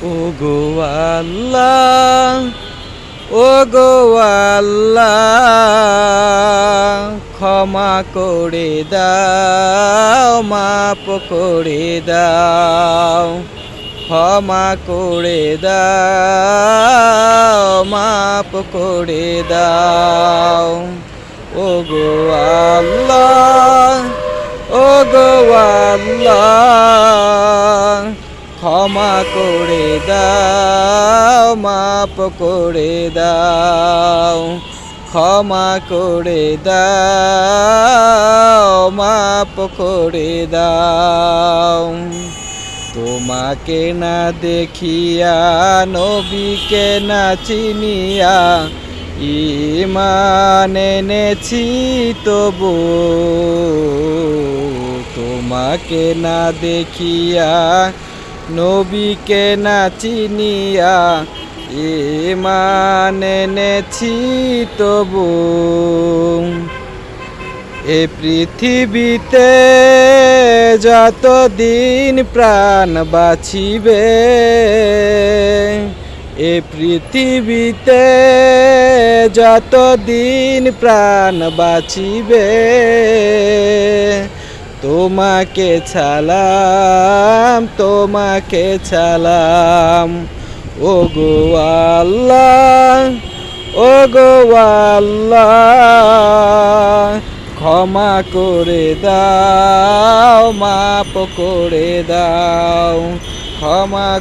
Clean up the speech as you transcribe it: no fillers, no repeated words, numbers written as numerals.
ওগো আল্লাহ, ওগো আল্লাহ, ক্ষমা করে দাও, মাপ করে দাও, ক্ষমা করে দাও, মাপ করে দাও। ওগো আল্লাহ, ওগো আল্লাহ, ক্ষমা করে দাও, মাপ করে দাও, ক্ষমা করে দাও, মাপ করে দাও। তোমাকে না দেখিয়া, নবীকে না চিনিয়া, ঈমান এনেছি তবু। তোমাকে না দেখিয়া, নবীকে না চিনিয়া, ঈমান এনেছি তবু। এ পৃথিবীতে যতদিন প্রাণ বাঁচিবে, এ পৃথিবীতে যতদিন প্রাণ বাঁচিবে, তোমাকে ছালাম, তোমাকে ছালাম। ওগো আল্লাহ, ওগো আল্লাহ, ক্ষমা করে দাও, মাপ করে দাও, ক্ষমা